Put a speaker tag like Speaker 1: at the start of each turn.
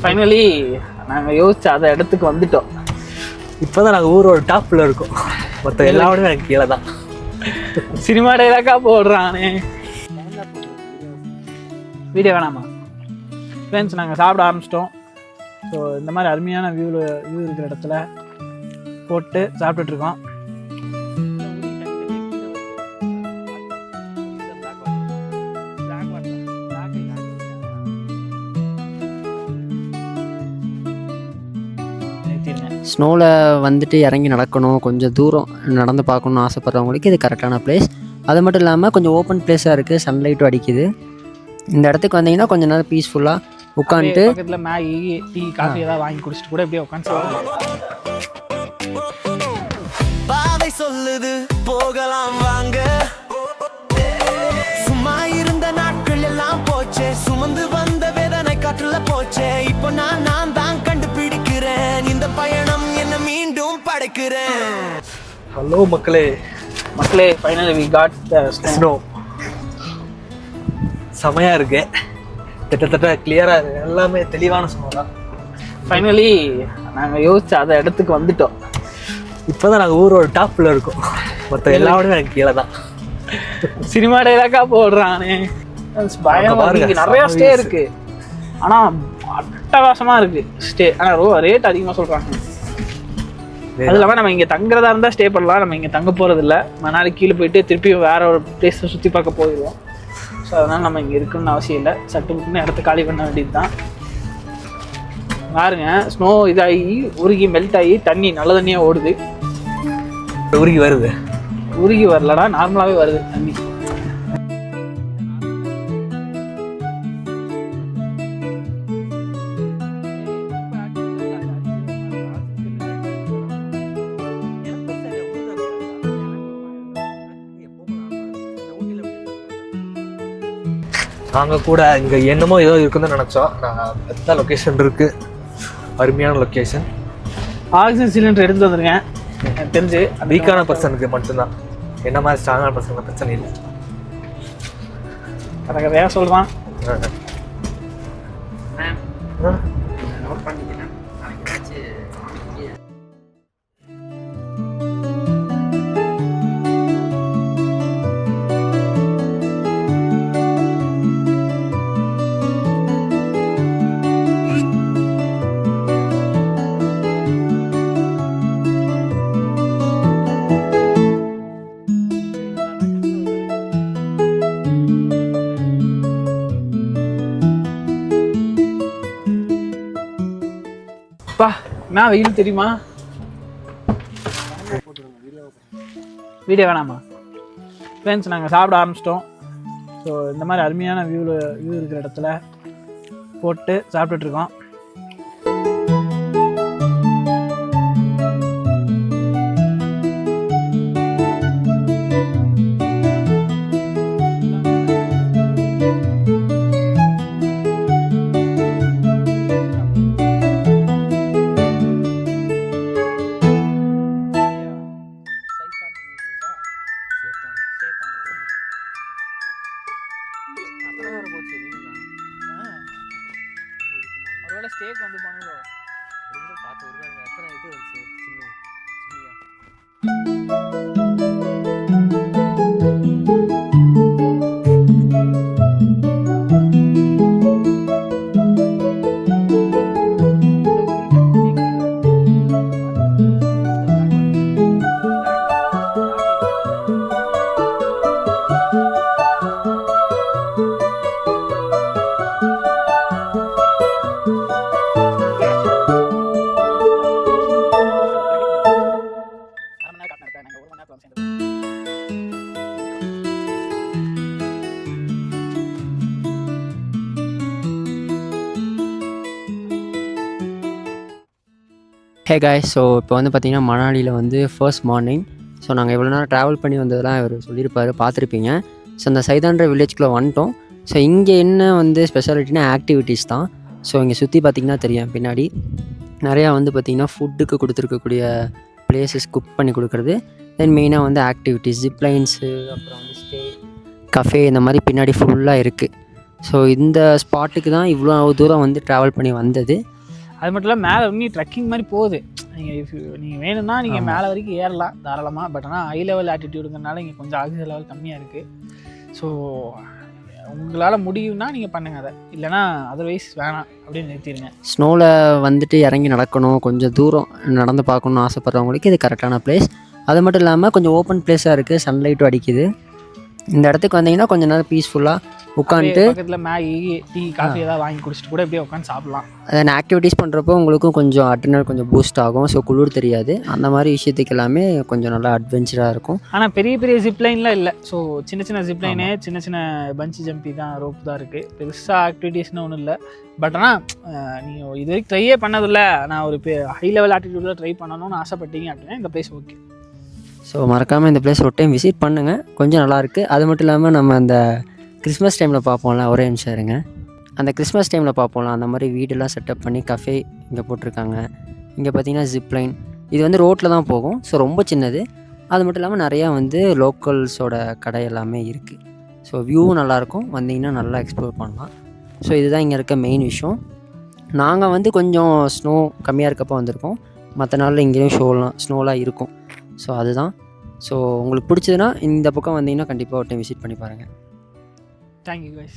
Speaker 1: Finally நாங்கள் யோசிச்ச அந்த இடத்துக்கு வந்துட்டோம்.
Speaker 2: இப்போ தான் நாங்கள் ஊரோட டாப்பில் இருக்கோம். மொத்தம் எல்லாமே எனக்கு கீழே தான்.
Speaker 1: சினிமா டைலாக்கா போடுறானே. வீடியோ வேணாமா ஃப்ரெண்ட்ஸ்? நாங்கள் சாப்பிட ஆரம்பிச்சிட்டோம். ஸோ இந்த மாதிரி அருமையான வியூ இருக்கிற இடத்துல போட்டு சாப்பிட்டுட்ருக்கோம்.
Speaker 3: ஸ்னோவில் வந்துட்டு இறங்கி நடக்கணும், கொஞ்சம் தூரம் நடந்து பார்க்கணுன்னு ஆசைப்பட்றவங்களுக்கு இது கரெக்டான பிளேஸ். அது மட்டும் இல்லாமல் கொஞ்சம் ஓப்பன் பிளேஸாக இருக்குது, சன்லைட்டும் அடிக்குது. இந்த இடத்துக்கு வந்தீங்கன்னா கொஞ்சம் நேரம் பீஸ்ஃபுல்லாக உட்காந்துட்டு
Speaker 1: பக்கத்தில் மேகி டீ காஃபி ஏதாவது வாங்கி குடிச்சிட்டு கூட எப்படியே உட்காந்து
Speaker 4: பாதை சொல்லுது போகலாம் வாங்க. சும்மா இருந்த நாட்கள் எல்லாம் போச்சே, சுமந்து வந்த வேதனை காற்றுல போச்சே. இப்போ நான் தான் கண்டுபிடிக்கிறேன், இந்த பயணம் என்ன மீண்டும் படைக்கிறேன்.
Speaker 2: ஹலோ மக்களே,
Speaker 1: finally we got the
Speaker 2: snow. செமையாக இருக்கு, கிட்டத்தட்ட கிளியராக இருக்குது, எல்லாமே தெளிவான ஸ்னோ தான்.
Speaker 1: ஃபைனலி நாங்கள் யோசிச்ச அந்த இடத்துக்கு வந்துட்டோம்.
Speaker 2: இப்போ தான் நாங்கள் ஊரோட டாப்பில் இருக்கோம். மொத்தம் எல்லாமே எனக்கு கீழே தான்.
Speaker 1: சினிமா டைலாக்கா போடுறானே. பயமா இருக்கு. நிறைய ஸ்டே இருக்கு, ஆனால் அட்டகாசமாக இருக்கு ஸ்டே. ஆனால் ரேட் அதிகமாக சொல்கிறாங்க. அது இல்லாமல் நம்ம இங்கே தங்குறதா இருந்தால் ஸ்டே பண்ணலாம். நம்ம இங்கே தங்க போகிறதில்ல. மணாலி கீழே போயிட்டு திருப்பியும் வேற ஒரு பிளேஸை சுற்றி பார்க்க போயிடுவோம். ஸோ அதனால் நம்ம இங்கே இருக்குன்னு அவசியம் இல்லை. சட்டுப்புன்னு இடத்த காலி பண்ண வேண்டியது தான். பாருங்க, ஸ்னோ இதாகி உருகி மெல்ட் ஆகி தண்ணி நல்ல தண்ணியாக ஓடுது.
Speaker 2: உருகி வருது,
Speaker 1: உருகி வரலடா, நார்மலாகவே வருது தண்ணி.
Speaker 2: நாங்கள் கூட இங்கே என்னமோ ஏதோ இருக்குன்னு நினச்சோம். நான் பெத்த லொக்கேஷன் இருக்குது, அருமையான லொக்கேஷன்.
Speaker 1: ஆக்சிஜன் சிலிண்டர் எடுத்து வந்துருங்க. எனக்கு தெரிஞ்சு
Speaker 2: வீக்கான பர்சனுக்கு மட்டும்தான், என்ன மாதிரி ஸ்ட்ராங்கான பர்சனுக்கு பிரச்சனை இல்லை.
Speaker 1: கதையாக சொல்கிறான். அப்பா என்ன வெயில் தெரியுமா? வீடியோ வேணாமா ஃப்ரெண்ட்ஸ்? நாங்கள் சாப்பிட ஆரம்பிச்சிட்டோம். ஸோ இந்த மாதிரி அருமையான வியூ இருக்கிற இடத்துல போட்டு சாப்பிட்டுட்ருக்கோம். ஒருவேளை ஸ்டேக் வந்து பண்ணுவோம் பார்த்து ஒரு எத்தனை இது சின்ன
Speaker 3: ஹே காய்ஸ், ஸோ இப்போ வந்து பார்த்திங்கன்னா மணாலியில் வந்து ஃபர்ஸ்ட் மார்னிங். ஸோ நாங்கள் எவ்வளோ நேரம் ட்ராவல் பண்ணி வந்ததெல்லாம் இவர் சொல்லியிருப்பார், பார்த்துருப்பீங்க. ஸோ இந்த சைதான்ற வில்லேஜ்குள்ளே வந்துட்டோம். ஸோ இங்கே என்ன வந்து ஸ்பெஷாலிட்டினா ஆக்டிவிட்டீஸ் தான். ஸோ இங்கே சுற்றி பார்த்திங்கன்னா தெரியும், பின்னாடி நிறையா வந்து பார்த்திங்கன்னா ஃபுட்டுக்கு கொடுத்துருக்கக்கூடிய பிளேசஸ், குக் பண்ணி கொடுக்குறது. தென் மெயினாக வந்து ஆக்டிவிட்டீஸ், ஜிப்லைன்ஸு, அப்புறம் வந்து ஸ்டே, கஃபே, இந்த மாதிரி பின்னாடி ஃபுல்லாக இருக்குது. ஸோ இந்த ஸ்பாட்டுக்கு தான் இவ்வளோ தூரம் வந்து ட்ராவல் பண்ணி வந்தது.
Speaker 1: அது மட்டும் இல்லை மேலே இன்னும் ட்ரெக்கிங் மாதிரி போகுது. நீங்கள் வேணும்னா நீங்கள் மேலே வரைக்கும் ஏறலாம் தாராளமாக. பட் ஆனால் ஹை லெவல் ஆட்டிடியூடுங்கிறனால இங்கே கொஞ்சம் ஆக்சிஜன் லெவல் கம்மியாக இருக்குது. ஸோ உங்களால் முடியும்னா நீங்கள் பண்ணுங்கள் அதை, இல்லைனா அதர்வைஸ் வேணாம் அப்படின்னு நிறுத்திடுங்க.
Speaker 3: ஸ்னோவில் வந்துட்டு இறங்கி நடக்கணும், கொஞ்சம் தூரம் நடந்து பார்க்கணுன்னு ஆசைப்பட்றவங்களுக்கு இது கரெக்டான பிளேஸ். அது மட்டும் இல்லாமல் கொஞ்சம் ஓப்பன் பிளேஸாக இருக்குது, சன்லைட்டும் அடிக்குது. இந்த இடத்துக்கு வந்தீங்கன்னா கொஞ்சம் நேரம் பீஸ்ஃபுல்லாக உட்காந்துட்டு
Speaker 1: பக்கத்தில் மேகி டீ காஃபி ஏதாவது வாங்கி குடிச்சிட்டு கூட எப்படியே உட்காந்து சாப்பிட்லாம்.
Speaker 3: அதை ஆக்டிவிட்டீஸ் பண்ணுறப்போ உங்களுக்கும் கொஞ்சம் அட்ரினல் கொஞ்சம் பூஸ்ட் ஆகும். ஸோ குளிர் தெரியாது. அந்த மாதிரி விஷயத்துக்கு எல்லாமே கொஞ்சம் நல்லா அட்வென்ச்சராக இருக்கும்.
Speaker 1: ஆனால் பெரிய பெரிய ஜிப்லைன்லாம் இல்லை. ஸோ சின்ன சின்ன ஜிப்லைனு, சின்ன சின்ன பஞ்சி ஜம்பி தான், ரோப் தான் இருக்குது. பெருசாக ஆக்டிவிட்டீஸ்னு ஒன்றும் இல்லை. பட் ஆனால் நீங்கள் இது வரைக்கும் ட்ரையே பண்ணதில்லை, நான் ஒரு ஹை லெவல் ஆட்டிடியூடில் ட்ரை பண்ணணும்னு ஆசைப்பட்டீங்க அப்படின்னா இந்த பிளேஸ் ஓகே.
Speaker 3: ஸோ மறக்காமல் இந்த பிளேஸ் ஒரு டைம் விசிட் பண்ணுங்கள், கொஞ்சம் நல்லாயிருக்கு. அது மட்டும் இல்லாமல் நம்ம அந்த கிறிஸ்மஸ் டைமில் பார்ப்போம்ல, ஒரே நிமிஷம் இருங்க, அந்த கிறிஸ்மஸ் டைமில் பார்ப்போம்ல, அந்த மாதிரி வீடெல்லாம் செட்டப் பண்ணி கஃபே இங்கே போட்டிருக்காங்க. இங்கே பார்த்தீங்கன்னா ஜிப்லைன் இது வந்து ரோட்டில் தான் போகும். ஸோ ரொம்ப சின்னது. அது மட்டும் இல்லாமல் நிறையா வந்து லோக்கல்ஸோட கடை எல்லாமே இருக்குது. ஸோ வியூவும் நல்லாயிருக்கும், வந்தீங்கன்னா நல்லா எக்ஸ்ப்ளோர் பண்ணலாம். ஸோ இதுதான் இங்கே இருக்க மெயின் விஷயம். நாங்கள் வந்து கொஞ்சம் ஸ்னோ கம்மியாக இருக்கப்போ வந்திருக்கோம். மற்ற நாளில் இங்கேயும் ஸ்னோலாம் இருக்கும். ஸோ அதுதான். ஸோ உங்களுக்கு பிடிச்சதுன்னா இந்த பக்கம் வந்தீங்கன்னா கண்டிப்பாக ஒரு டைம் விசிட் பண்ணி பாருங்கள்.
Speaker 1: Thank you guys.